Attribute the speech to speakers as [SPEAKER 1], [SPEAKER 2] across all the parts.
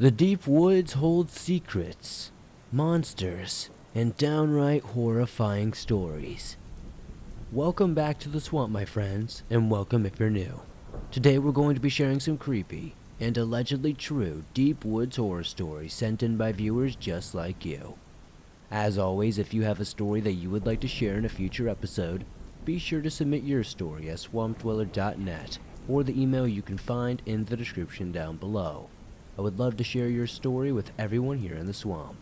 [SPEAKER 1] The deep woods hold secrets, monsters, and downright horrifying stories. Welcome back to the swamp, my friends, and welcome if you're new. Today we're going to be sharing some creepy and allegedly true deep woods horror stories sent in by viewers just like you. As always, if you have a story that you would like to share in a future episode, be sure to submit your story at swampdweller.net or the email you can find in the description down below. I would love to share your story with everyone here in the swamp.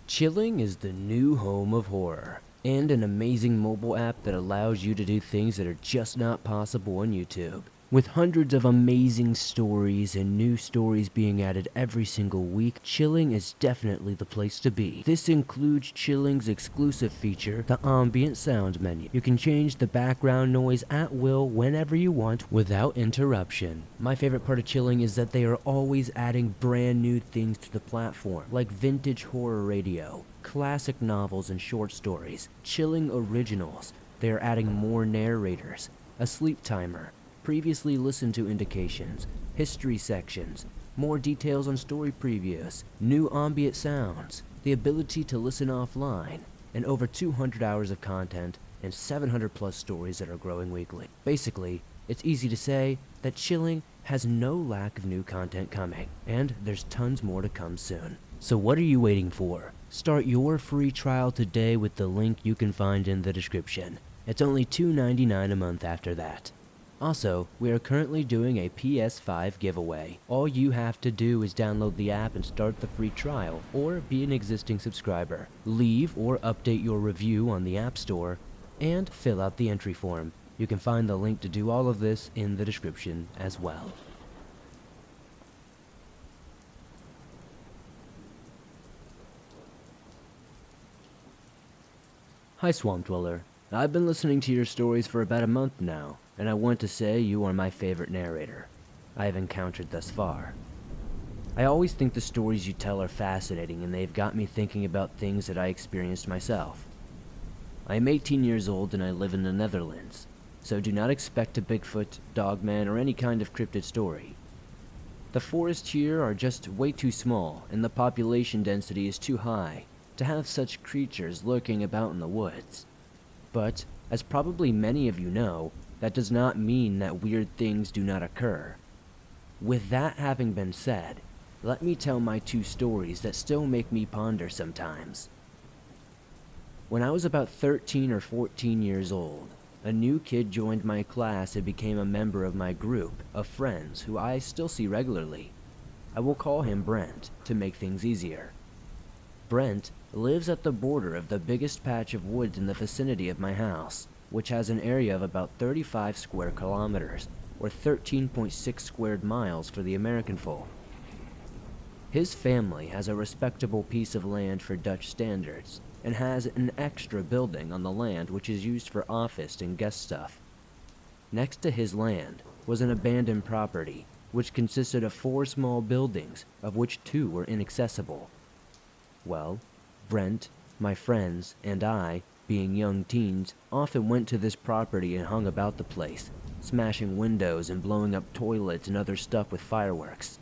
[SPEAKER 1] Chilling is the new home of horror, and an amazing mobile app that allows you to do things that are just not possible on YouTube. With hundreds of amazing stories and new stories being added every single week, Chilling is definitely the place to be. This includes Chilling's exclusive feature, the ambient sound menu. You can change the background noise at will whenever you want without interruption. My favorite part of Chilling is that they are always adding brand new things to the platform, like vintage horror radio, classic novels and short stories, Chilling originals. They are adding more narrators, a sleep timer, previously listened to indications, history sections, more details on story previews, new ambient sounds, the ability to listen offline, and over 200 hours of content and 700 plus stories that are growing weekly. Basically, it's easy to say that Chilling has no lack of new content coming, and there's tons more to come soon. So what are you waiting for? Start your free trial today with the link you can find in the description. It's only $2.99 a month after that. Also, we are currently doing a PS5 giveaway. All you have to do is download the app and start the free trial, or be an existing subscriber. Leave or update your review on the App Store, and fill out the entry form. You can find the link to do all of this in the description as well. Hi Swamp Dweller. I've been listening to your stories for about a month now, and I want to say you are my favorite narrator I have encountered thus far. I always think the stories you tell are fascinating, and they've got me thinking about things that I experienced myself. I am 18 years old and I live in the Netherlands, so do not expect a Bigfoot, Dogman, or any kind of cryptid story. The forests here are just way too small, and the population density is too high to have such creatures lurking about in the woods. But, as probably many of you know, that does not mean that weird things do not occur. With that having been said, let me tell my two stories that still make me ponder sometimes. When I was about 13 or 14 years old, a new kid joined my class and became a member of my group of friends who I still see regularly. I will call him Brent to make things easier. Brent lives at the border of the biggest patch of woods in the vicinity of my house, which has an area of about 35 square kilometers, or 13.6 squared miles for the American folk. His family has a respectable piece of land for Dutch standards, and has an extra building on the land which is used for office and guest stuff. Next to his land was an abandoned property, which consisted of 4 small buildings, of which 2 were inaccessible. Well, Brent, my friends, and I, being young teens, often went to this property and hung about the place, smashing windows and blowing up toilets and other stuff with fireworks.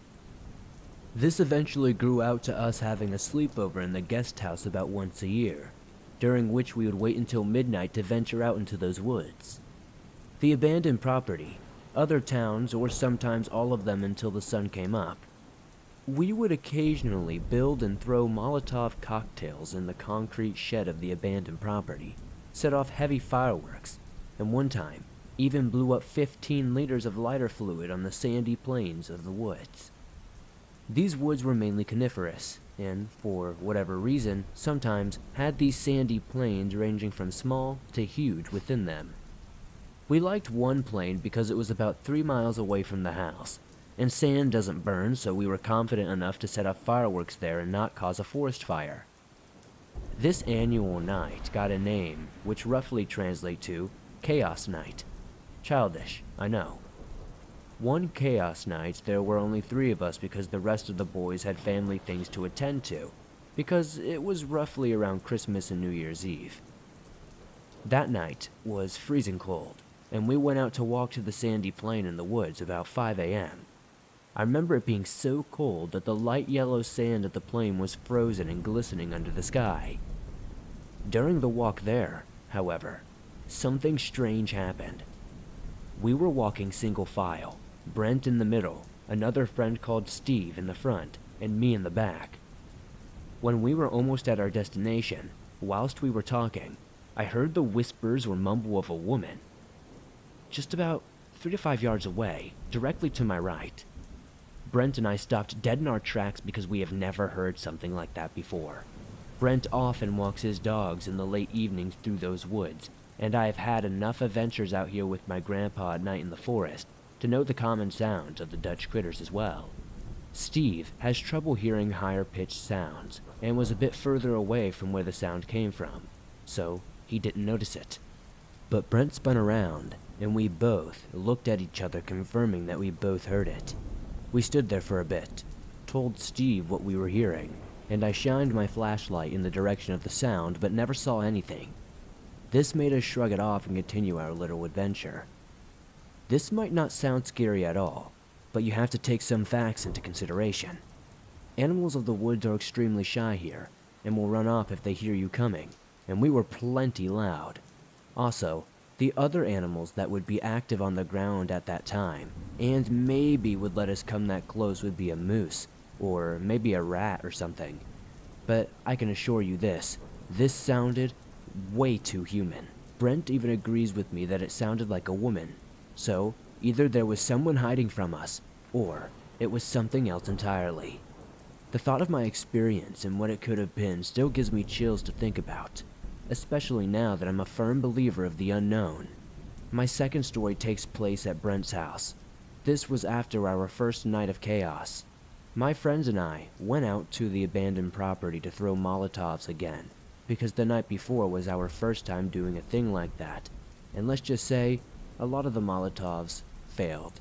[SPEAKER 1] This eventually grew out to us having a sleepover in the guest house about once a year, during which we would wait until midnight to venture out into those woods. The abandoned property, other towns, or sometimes all of them until the sun came up. We would occasionally build and throw Molotov cocktails in the concrete shed of the abandoned property, set off heavy fireworks, and one time even blew up 15 liters of lighter fluid on the sandy plains of the woods. These woods were mainly coniferous, and, for whatever reason, sometimes had these sandy plains ranging from small to huge within them. We liked one plain because it was about 3 miles away from the house, and sand doesn't burn, so we were confident enough to set off fireworks there and not cause a forest fire. This annual night got a name, which roughly translates to Chaos Night. Childish, I know. One Chaos Night, there were only 3 of us because the rest of the boys had family things to attend to, because it was roughly around Christmas and New Year's Eve. That night was freezing cold, and we went out to walk to the sandy plain in the woods about 5 a.m. I remember it being so cold that the light yellow sand of the plain was frozen and glistening under the sky. During the walk there, however, something strange happened. We were walking single file, Brent in the middle, another friend called Steve in the front, and me in the back. When we were almost at our destination, whilst we were talking, I heard the whispers or mumble of a woman. Just about 3 to 5 yards away, directly to my right. Brent and I stopped dead in our tracks because we have never heard something like that before. Brent often walks his dogs in the late evenings through those woods, and I have had enough adventures out here with my grandpa at night in the forest to know the common sounds of the Dutch critters as well. Steve has trouble hearing higher-pitched sounds, and was a bit further away from where the sound came from, so he didn't notice it. But Brent spun around, and we both looked at each other, confirming that we both heard it. We stood there for a bit, told Steve what we were hearing, and I shined my flashlight in the direction of the sound but never saw anything. This made us shrug it off and continue our little adventure. This might not sound scary at all, but you have to take some facts into consideration. Animals of the woods are extremely shy here, and will run off if they hear you coming, and we were plenty loud. Also, the other animals that would be active on the ground at that time, and maybe would let us come that close, would be a moose, or maybe a rat or something. But I can assure you this sounded way too human. Brent even agrees with me that it sounded like a woman. So, either there was someone hiding from us, or it was something else entirely. The thought of my experience and what it could have been still gives me chills to think about, especially now that I'm a firm believer of the unknown. My second story takes place at Brent's house. This was after our first night of chaos. My friends and I went out to the abandoned property to throw Molotovs again, because the night before was our first time doing a thing like that, and let's just say, a lot of the Molotovs failed.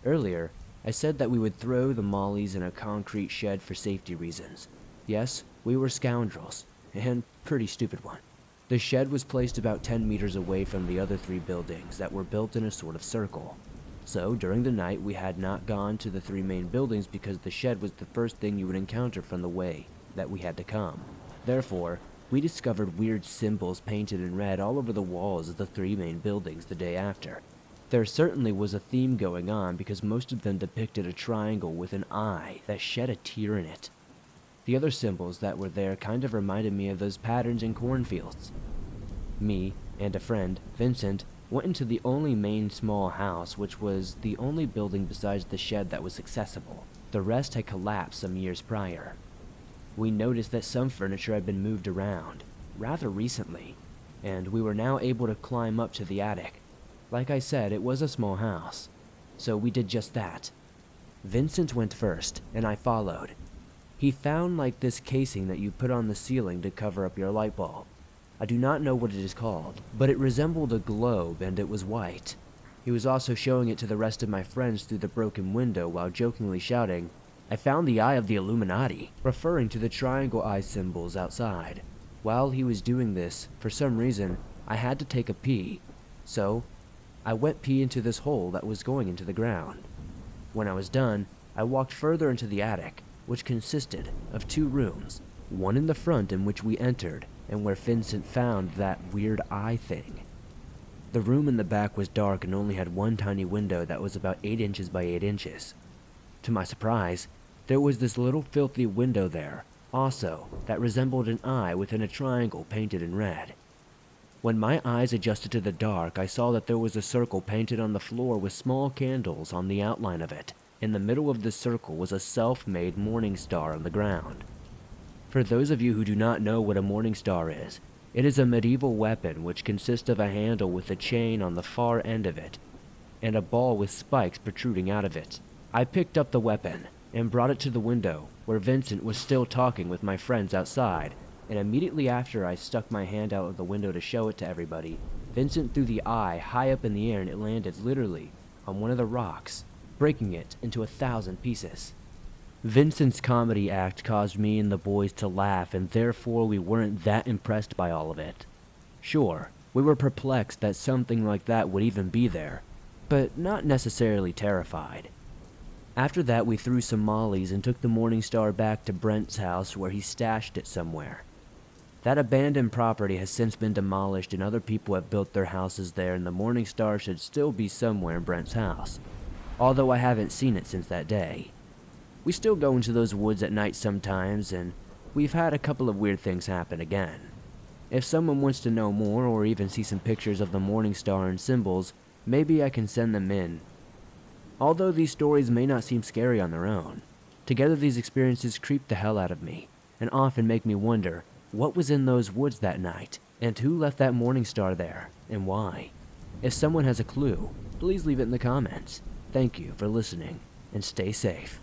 [SPEAKER 1] Earlier, I said that we would throw the mollies in a concrete shed for safety reasons. Yes, we were scoundrels, and pretty stupid one. The shed was placed about 10 meters away from the other 3 buildings that were built in a sort of circle. So during the night we had not gone to the 3 main buildings because the shed was the first thing you would encounter from the way that we had to come. Therefore, we discovered weird symbols painted in red all over the walls of the 3 main buildings the day after. There certainly was a theme going on because most of them depicted a triangle with an eye that shed a tear in it. The other symbols that were there kind of reminded me of those patterns in cornfields. Me and a friend, Vincent, went into the only main small house, which was the only building besides the shed that was accessible. The rest had collapsed some years prior. We noticed that some furniture had been moved around, rather recently, and we were now able to climb up to the attic. Like I said, it was a small house, so we did just that. Vincent went first, and I followed. He found like this casing that you put on the ceiling to cover up your light bulb. I do not know what it is called, but it resembled a globe and it was white. He was also showing it to the rest of my friends through the broken window while jokingly shouting, "I found the eye of the Illuminati," referring to the triangle eye symbols outside. While he was doing this, for some reason, I had to take a pee, so I went pee into this hole that was going into the ground. When I was done, I walked further into the attic, which consisted of 2 rooms, one in the front in which we entered, and where Vincent found that weird eye thing. The room in the back was dark and only had one tiny window that was about 8 inches by 8 inches. To my surprise, there was this little filthy window there, also, that resembled an eye within a triangle painted in red. When my eyes adjusted to the dark, I saw that there was a circle painted on the floor with small candles on the outline of it. In the middle of the circle was a self-made morning star on the ground. For those of you who do not know what a morning star is, it is a medieval weapon which consists of a handle with a chain on the far end of it, and a ball with spikes protruding out of it. I picked up the weapon and brought it to the window, where Vincent was still talking with my friends outside, and immediately after I stuck my hand out of the window to show it to everybody, Vincent threw the eye high up in the air and it landed literally on one of the rocks, breaking it into 1,000 pieces. Vincent's comedy act caused me and the boys to laugh, and therefore we weren't that impressed by all of it. Sure, we were perplexed that something like that would even be there, but not necessarily terrified. After that, we threw some mollies and took the Morning Star back to Brent's house where he stashed it somewhere. That abandoned property has since been demolished and other people have built their houses there, and the Morning Star should still be somewhere in Brent's house, although I haven't seen it since that day. We still go into those woods at night sometimes, and we've had a couple of weird things happen again. If someone wants to know more or even see some pictures of the Morning Star and symbols, maybe I can send them in. Although these stories may not seem scary on their own, together these experiences creep the hell out of me and often make me wonder what was in those woods that night and who left that Morning Star there and why. If someone has a clue, please leave it in the comments. Thank you for listening and stay safe.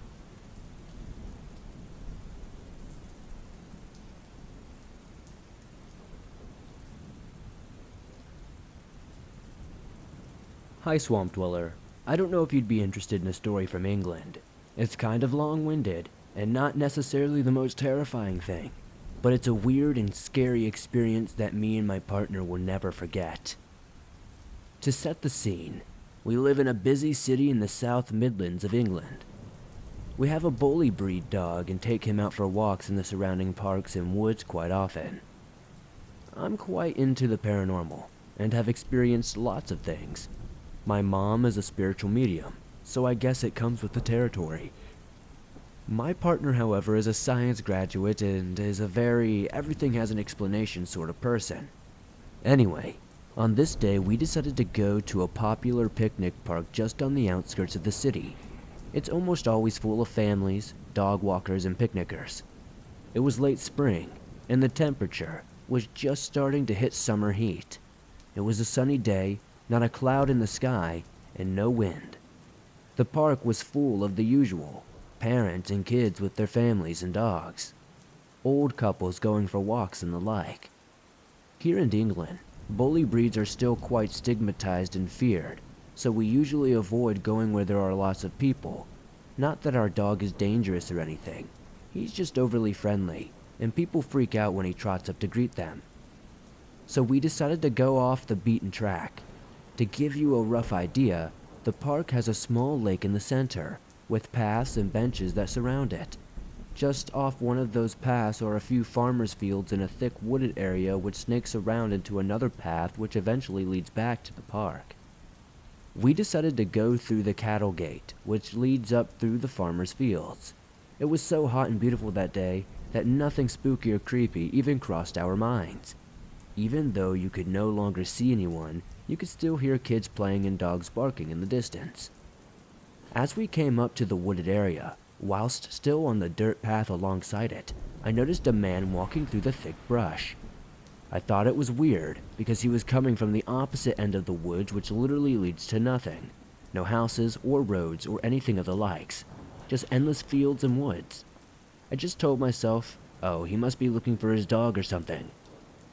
[SPEAKER 1] Hi, Swamp Dweller. I don't know if you'd be interested in a story from England. It's kind of long-winded, and not necessarily the most terrifying thing, but it's a weird and scary experience that me and my partner will never forget. To set the scene, we live in a busy city in the South Midlands of England. We have a bully breed dog and take him out for walks in the surrounding parks and woods quite often. I'm quite into the paranormal, and have experienced lots of things. My mom is a spiritual medium, so I guess it comes with the territory. My partner, however, is a science graduate and is a very everything has an explanation sort of person. Anyway, on this day we decided to go to a popular picnic park just on the outskirts of the city. It's almost always full of families, dog walkers, and picnickers. It was late spring, and the temperature was just starting to hit summer heat. It was a sunny day, not a cloud in the sky, and no wind. The park was full of the usual, parents and kids with their families and dogs, old couples going for walks and the like. Here in England, bully breeds are still quite stigmatized and feared, so we usually avoid going where there are lots of people. Not that our dog is dangerous or anything, he's just overly friendly, and people freak out when he trots up to greet them. So we decided to go off the beaten track. To give you a rough idea, the park has a small lake in the center, with paths and benches that surround it. Just off one of those paths are a few farmers' fields in a thick wooded area which snakes around into another path which eventually leads back to the park. We decided to go through the cattle gate, which leads up through the farmers' fields. It was so hot and beautiful that day that nothing spooky or creepy even crossed our minds. Even though you could no longer see anyone, you could still hear kids playing and dogs barking in the distance. As we came up to the wooded area, whilst still on the dirt path alongside it, I noticed a man walking through the thick brush. I thought it was weird because he was coming from the opposite end of the woods, which literally leads to nothing. No houses or roads or anything of the likes, just endless fields and woods. I just told myself, oh, he must be looking for his dog or something.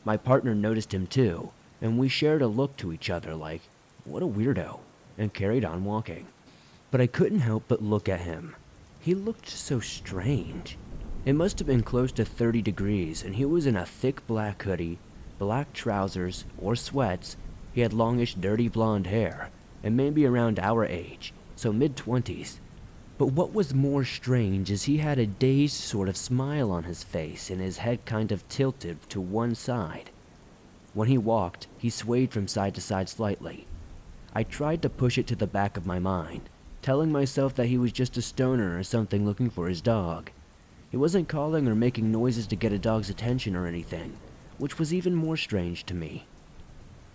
[SPEAKER 1] My partner noticed him too, and we shared a look to each other like, what a weirdo, and carried on walking. But I couldn't help but look at him. He looked so strange. It must have been close to 30 degrees, and he was in a thick black hoodie, black trousers, or sweats. He had longish, dirty blonde hair, and maybe around our age, so mid-20s. But what was more strange is he had a dazed sort of smile on his face, and his head kind of tilted to one side. When he walked, he swayed from side to side slightly. I tried to push it to the back of my mind, telling myself that he was just a stoner or something looking for his dog. He wasn't calling or making noises to get a dog's attention or anything, which was even more strange to me.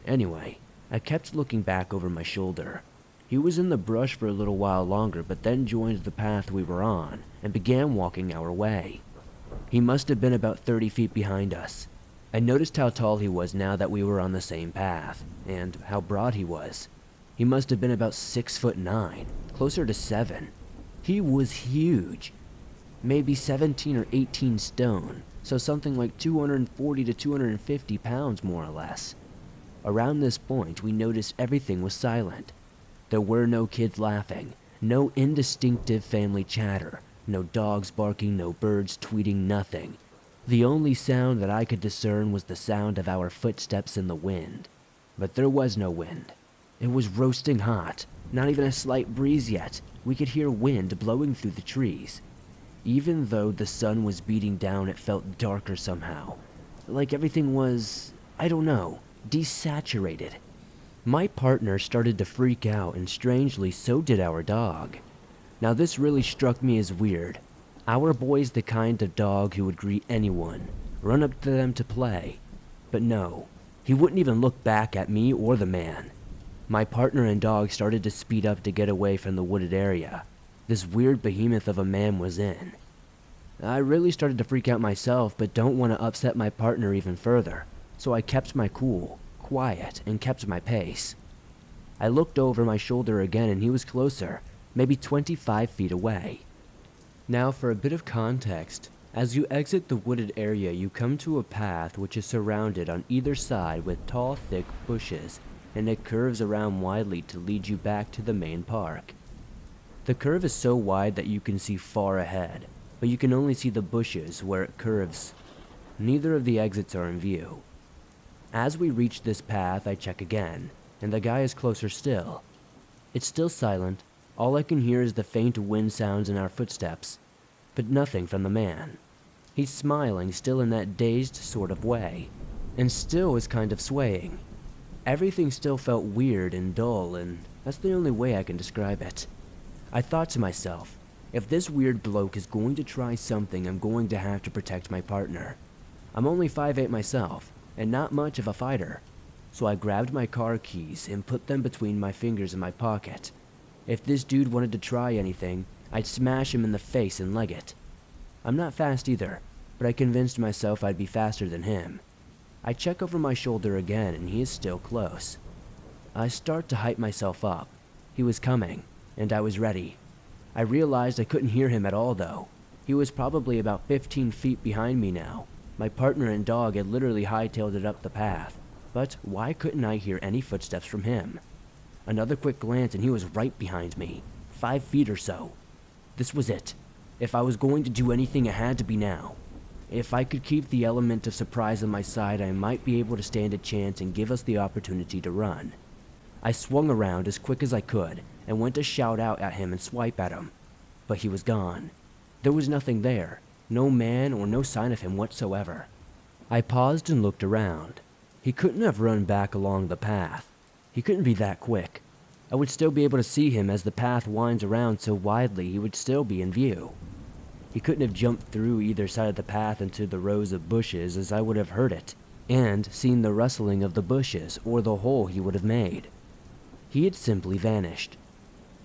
[SPEAKER 1] Anyway, I kept looking back over my shoulder. He was in the brush for a little while longer, but then joined the path we were on and began walking our way. He must have been about 30 feet behind us. I noticed how tall he was now that we were on the same path, and how broad he was. He must have been about 6'9", closer to 7. He was huge. Maybe 17 or 18 stone, so something like 240 to 250 pounds more or less. Around this point, we noticed everything was silent. There were no kids laughing, no indistinctive family chatter, no dogs barking, no birds tweeting, nothing. The only sound that I could discern was the sound of our footsteps in the wind. But there was no wind. It was roasting hot, Not even a slight breeze yet. We could hear wind blowing through the trees. Even though the sun was beating down, it felt darker somehow. Like everything was, I don't know, desaturated. My partner started to freak out, and strangely, so did our dog. Now this really struck me as weird. Our boy's the kind of dog who would greet anyone, run up to them to play. But no, he wouldn't even look back at me or the man. My partner and dog started to speed up to get away from the wooded area this weird behemoth of a man was in. I really started to freak out myself, but don't want to upset my partner even further, so I kept my cool, quiet, and kept my pace. I looked over my shoulder again, and he was closer, maybe 25 feet away. Now for a bit of context, as you exit the wooded area, you come to a path which is surrounded on either side with tall, thick bushes, and it curves around widely to lead you back to the main park. The curve is so wide that you can see far ahead, but you can only see the bushes where it curves. Neither of the exits are in view. As we reach this path, I check again, and the guy is closer still. It's still silent. All I can hear is the faint wind sounds in our footsteps, but nothing from the man. He's smiling, still in that dazed sort of way, and still is kind of swaying. Everything still felt weird and dull, and that's the only way I can describe it. I thought to myself, if this weird bloke is going to try something, I'm going to have to protect my partner. I'm only 5'8" myself, and not much of a fighter, so I grabbed my car keys and put them between my fingers in my pocket. If this dude wanted to try anything, I'd smash him in the face and leg it. I'm not fast either, but I convinced myself I'd be faster than him. I check over my shoulder again, and he is still close. I start to hype myself up. He was coming, and I was ready. I realized I couldn't hear him at all, though. He was probably about 15 feet behind me now. My partner and dog had literally hightailed it up the path, but why couldn't I hear any footsteps from him? Another quick glance, and he was right behind me, 5 feet or so. This was it. If I was going to do anything, it had to be now. If I could keep the element of surprise on my side, I might be able to stand a chance and give us the opportunity to run. I swung around as quick as I could and went to shout out at him and swipe at him, but he was gone. There was nothing there, no man or no sign of him whatsoever. I paused and looked around. He couldn't have run back along the path. He couldn't be that quick. I would still be able to see him as the path winds around so widely he would still be in view. He couldn't have jumped through either side of the path into the rows of bushes, as I would have heard it, and seen the rustling of the bushes or the hole he would have made. He had simply vanished.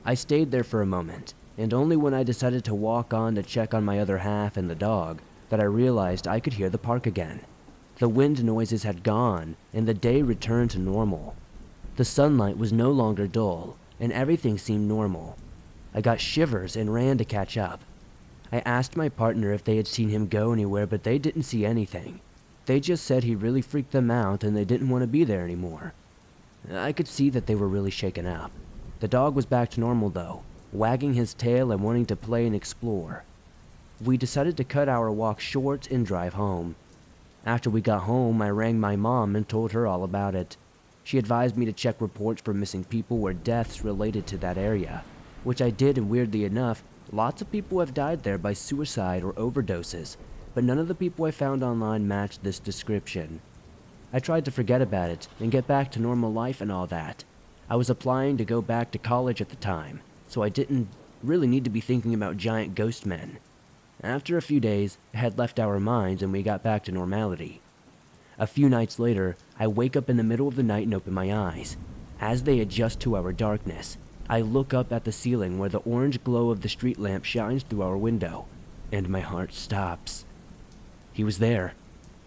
[SPEAKER 1] I stayed there for a moment, and only when I decided to walk on to check on my other half and the dog that I realized I could hear the park again. The wind noises had gone, and the day returned to normal. The sunlight was no longer dull, and everything seemed normal. I got shivers and ran to catch up. I asked my partner if they had seen him go anywhere, but they didn't see anything. They just said he really freaked them out and they didn't want to be there anymore. I could see that they were really shaken up. The dog was back to normal though, wagging his tail and wanting to play and explore. We decided to cut our walk short and drive home. After we got home, I rang my mom and told her all about it. She advised me to check reports for missing people or deaths related to that area, which I did, and weirdly enough, lots of people have died there by suicide or overdoses, but none of the people I found online matched this description. I tried to forget about it and get back to normal life and all that. I was applying to go back to college at the time, so I didn't really need to be thinking about giant ghost men. After a few days, it had left our minds and we got back to normality. A few nights later, I wake up in the middle of the night and open my eyes. As they adjust to our darkness, I look up at the ceiling where the orange glow of the street lamp shines through our window, and my heart stops. He was there,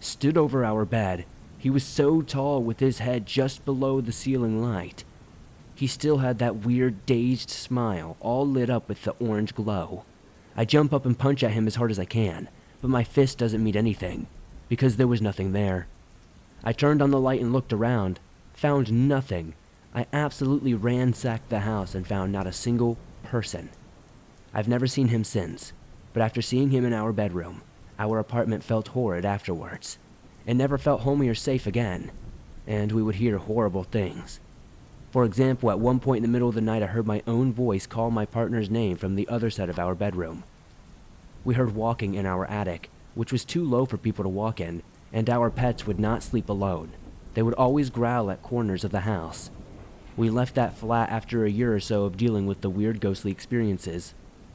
[SPEAKER 1] stood over our bed. He was so tall with his head just below the ceiling light. He still had that weird, dazed smile, all lit up with the orange glow. I jump up and punch at him as hard as I can, but my fist doesn't meet anything, because there was nothing there. I turned on the light and looked around, found nothing. I absolutely ransacked the house and found not a single person. I've never seen him since, but after seeing him in our bedroom, our apartment felt horrid afterwards. It never felt homey or safe again, and we would hear horrible things. For example, at one point in the middle of the night, I heard my own voice call my partner's name from the other side of our bedroom. We heard walking in our attic, which was too low for people to walk in, and our pets would not sleep alone. They would always growl at corners of the house. We left that flat after a year or so of dealing with the weird ghostly experiences.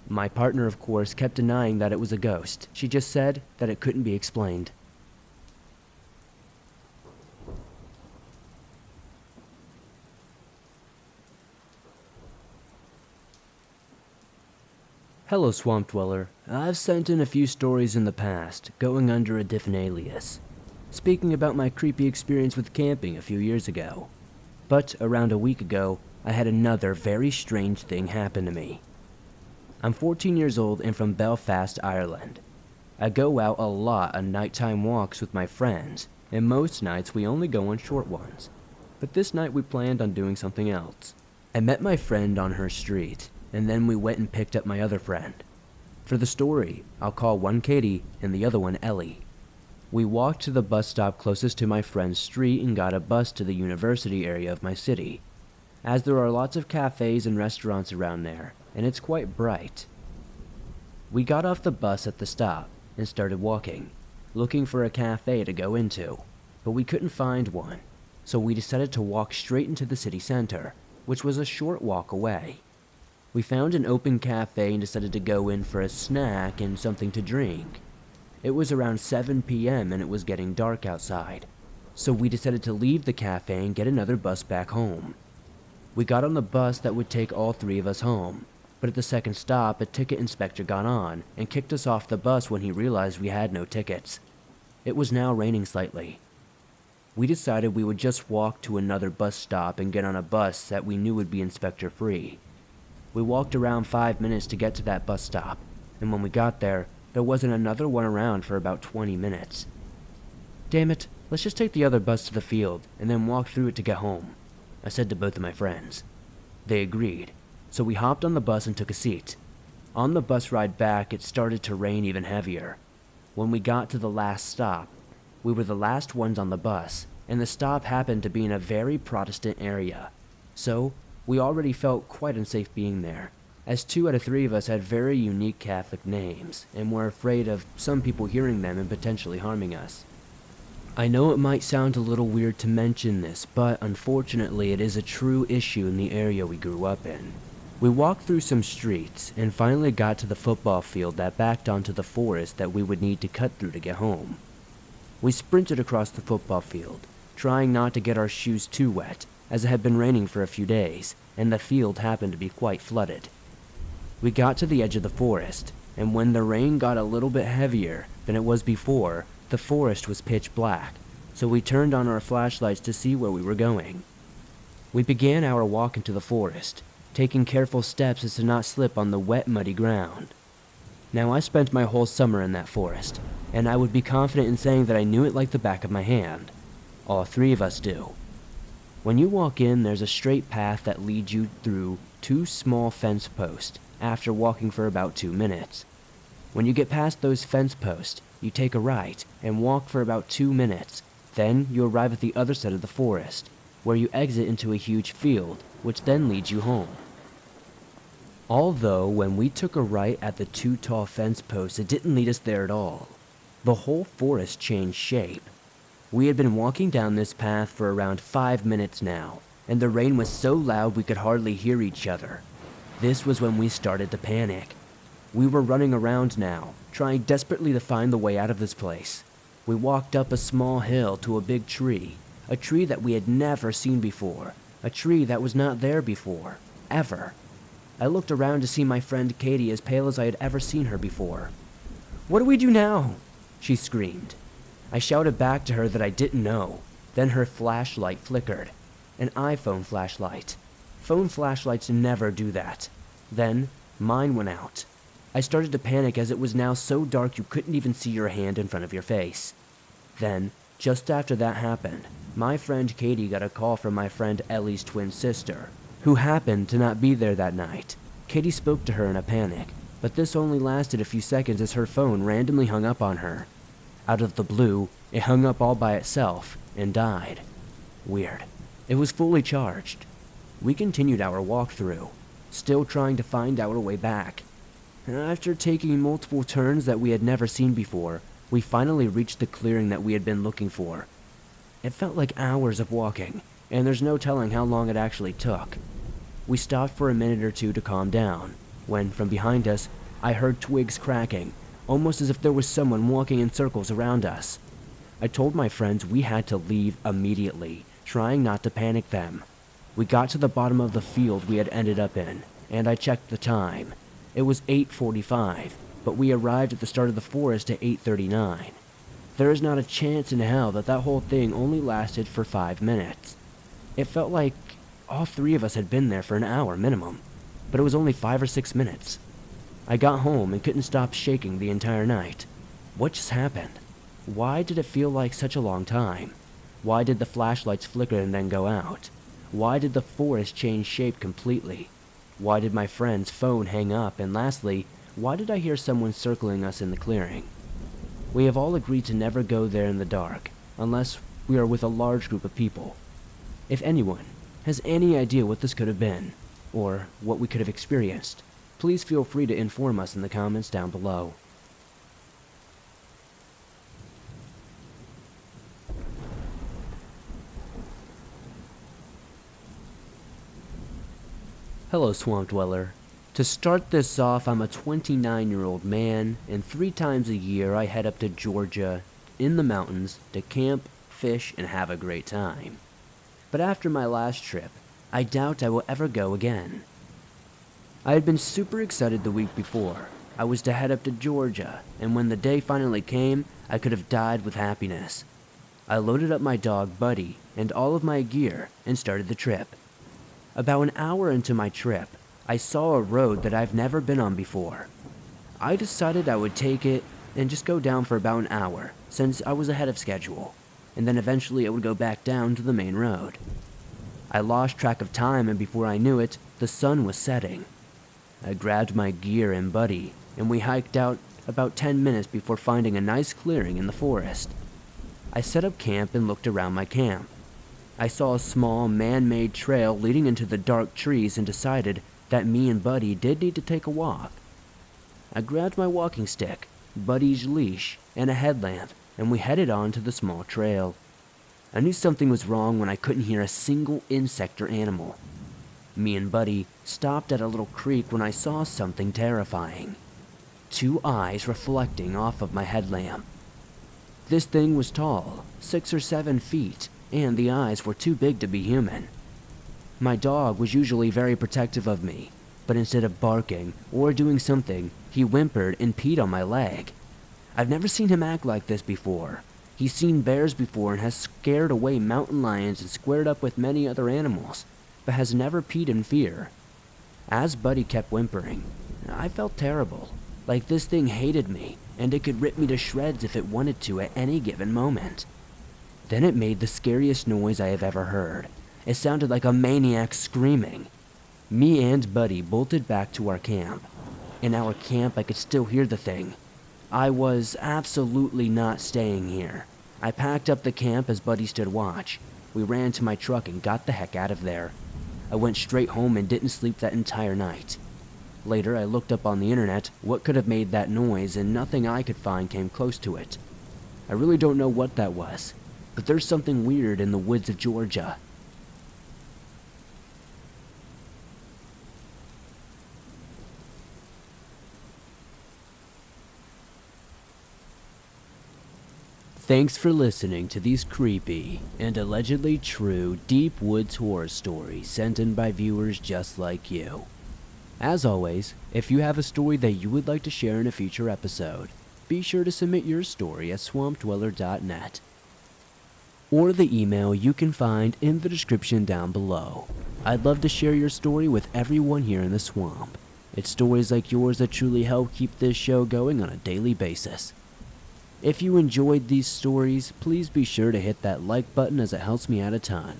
[SPEAKER 1] My partner, of course, kept denying that it was a ghost. She just said that it couldn't be explained. Hello, Swamp Dweller. I've sent in a few stories in the past, going under a different alias, speaking about my creepy experience with camping a few years ago. But around a week ago, I had another very strange thing happen to me. I'm 14 years old and from Belfast, Ireland. I go out a lot on nighttime walks with my friends, and most nights we only go on short ones. But this night we planned on doing something else. I met my friend on her street, and then we went and picked up my other friend. For the story, I'll call one Katie and the other one Ellie. We walked to the bus stop closest to my friend's street and got a bus to the university area of my city, as there are lots of cafes and restaurants around there, and it's quite bright. We got off the bus at the stop and started walking, looking for a cafe to go into, but we couldn't find one, so we decided to walk straight into the city center, which was a short walk away. We found an open cafe and decided to go in for a snack and something to drink. It was around 7 p.m. and it was getting dark outside, so we decided to leave the cafe and get another bus back home. We got on the bus that would take all three of us home, but at the second stop, a ticket inspector got on and kicked us off the bus when he realized we had no tickets. It was now raining slightly. We decided we would just walk to another bus stop and get on a bus that we knew would be inspector-free. We walked around 5 minutes to get to that bus stop, and when we got there wasn't another one around for about 20 minutes. Damn it, let's just take the other bus to the field and then walk through it to get home, I said to both of my friends. They agreed, so we hopped on the bus and took a seat. On the bus ride back, it started to rain even heavier. When we got to the last stop, we were the last ones on the bus, and the stop happened to be in a very Protestant area, so we already felt quite unsafe being there, as 2 out of 3 of us had very unique Catholic names, and were afraid of some people hearing them and potentially harming us. I know it might sound a little weird to mention this, but unfortunately it is a true issue in the area we grew up in. We walked through some streets, and finally got to the football field that backed onto the forest that we would need to cut through to get home. We sprinted across the football field, trying not to get our shoes too wet, as it had been raining for a few days, and the field happened to be quite flooded. We got to the edge of the forest, and when the rain got a little bit heavier than it was before, the forest was pitch black, so we turned on our flashlights to see where we were going. We began our walk into the forest, taking careful steps as to not slip on the wet, muddy ground. Now, I spent my whole summer in that forest, and I would be confident in saying that I knew it like the back of my hand. All 3 of us do. When you walk in, there's a straight path that leads you through 2 small fence posts after walking for about 2 minutes. When you get past those fence posts, you take a right and walk for about 2 minutes. Then you arrive at the other side of the forest, where you exit into a huge field, which then leads you home. Although, when we took a right at the 2 tall fence posts, it didn't lead us there at all. The whole forest changed shape. We had been walking down this path for around 5 minutes now, and the rain was so loud we could hardly hear each other. This was when we started to panic. We were running around now, trying desperately to find the way out of this place. We walked up a small hill to a big tree, a tree that we had never seen before, a tree that was not there before, ever. I looked around to see my friend Katie as pale as I had ever seen her before. "What do we do now?" she screamed. I shouted back to her that I didn't know. Then her flashlight flickered. An iPhone flashlight. Phone flashlights never do that. Then, mine went out. I started to panic as it was now so dark you couldn't even see your hand in front of your face. Then, just after that happened, my friend Katie got a call from my friend Ellie's twin sister, who happened to not be there that night. Katie spoke to her in a panic, but this only lasted a few seconds as her phone randomly hung up on her. Out of the blue, it hung up all by itself and died. Weird. It was fully charged. We continued our walkthrough, still trying to find our way back. After taking multiple turns that we had never seen before, we finally reached the clearing that we had been looking for. It felt like hours of walking, and there's no telling how long it actually took. We stopped for a minute or two to calm down, when from behind us, I heard twigs cracking, almost as if there was someone walking in circles around us. I told my friends we had to leave immediately, trying not to panic them. We got to the bottom of the field we had ended up in, and I checked the time. It was 8:45, but we arrived at the start of the forest at 8:39. There is not a chance in hell that that whole thing only lasted for 5 minutes. It felt like all three of us had been there for an hour minimum, but it was only 5 or 6 minutes. I got home and couldn't stop shaking the entire night. What just happened? Why did it feel like such a long time? Why did the flashlights flicker and then go out? Why did the forest change shape completely? Why did my friend's phone hang up? And lastly, why did I hear someone circling us in the clearing? We have all agreed to never go there in the dark, unless we are with a large group of people. If anyone has any idea what this could have been, or what we could have experienced, please feel free to inform us in the comments down below. Hello, Swamp Dweller. To start this off, I'm a 29-year-old man, and 3 times a year I head up to Georgia, in the mountains, to camp, fish, and have a great time. But after my last trip, I doubt I will ever go again. I had been super excited the week before. I was to head up to Georgia, and when the day finally came, I could have died with happiness. I loaded up my dog, Buddy, and all of my gear, and started the trip. About an hour into my trip, I saw a road that I've never been on before. I decided I would take it and just go down for about an hour, since I was ahead of schedule, and then eventually I would go back down to the main road. I lost track of time, and before I knew it, the sun was setting. I grabbed my gear and Buddy, and we hiked out about 10 minutes before finding a nice clearing in the forest. I set up camp and looked around my camp. I saw a small, man-made trail leading into the dark trees and decided that me and Buddy did need to take a walk. I grabbed my walking stick, Buddy's leash, and a headlamp, and we headed on to the small trail. I knew something was wrong when I couldn't hear a single insect or animal. Me and Buddy stopped at a little creek when I saw something terrifying. 2 eyes reflecting off of my headlamp. This thing was tall, 6 or 7 feet, and the eyes were too big to be human. My dog was usually very protective of me, but instead of barking or doing something, he whimpered and peed on my leg. I've never seen him act like this before. He's seen bears before and has scared away mountain lions and squared up with many other animals, but has never peed in fear. As Buddy kept whimpering, I felt terrible, like this thing hated me, and it could rip me to shreds if it wanted to at any given moment. Then it made the scariest noise I have ever heard. It sounded like a maniac screaming. Me and Buddy bolted back to our camp. In our camp, I could still hear the thing. I was absolutely not staying here. I packed up the camp as Buddy stood watch. We ran to my truck and got the heck out of there. I went straight home and didn't sleep that entire night. Later, I looked up on the internet what could have made that noise, and nothing I could find came close to it. I really don't know what that was, but there's something weird in the woods of Georgia. Thanks for listening to these creepy and allegedly true deep woods horror stories sent in by viewers just like you. As always, if you have a story that you would like to share in a future episode, be sure to submit your story at swampdweller.net, or the email you can find in the description down below. I'd love to share your story with everyone here in the swamp. It's stories like yours that truly help keep this show going on a daily basis. If you enjoyed these stories, please be sure to hit that like button as it helps me out a ton.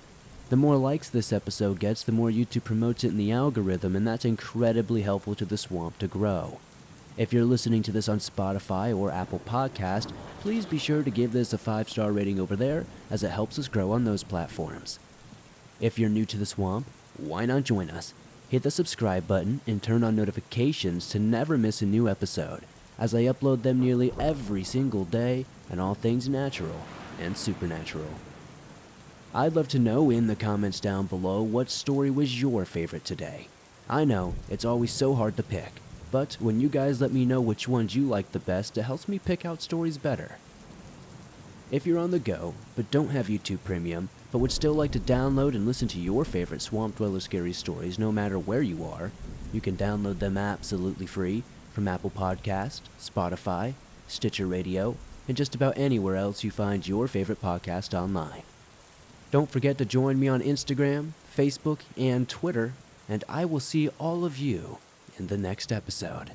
[SPEAKER 1] The more likes this episode gets, the more YouTube promotes it in the algorithm, and that's incredibly helpful to the swamp to grow. If you're listening to this on Spotify or Apple Podcast, please be sure to give this a 5-star rating over there, as it helps us grow on those platforms. If you're new to the swamp, why not join us? Hit the subscribe button and turn on notifications to never miss a new episode, as I upload them nearly every single day on all things natural and supernatural. I'd love to know in the comments down below what story was your favorite today. I know, it's always so hard to pick, but when you guys let me know which ones you like the best, it helps me pick out stories better. If you're on the go, but don't have YouTube Premium, but would still like to download and listen to your favorite Swamp Dweller scary stories no matter where you are, you can download them absolutely free from Apple Podcast, Spotify, Stitcher Radio, and just about anywhere else you find your favorite podcast online. Don't forget to join me on Instagram, Facebook, and Twitter, and I will see all of you in the next episode.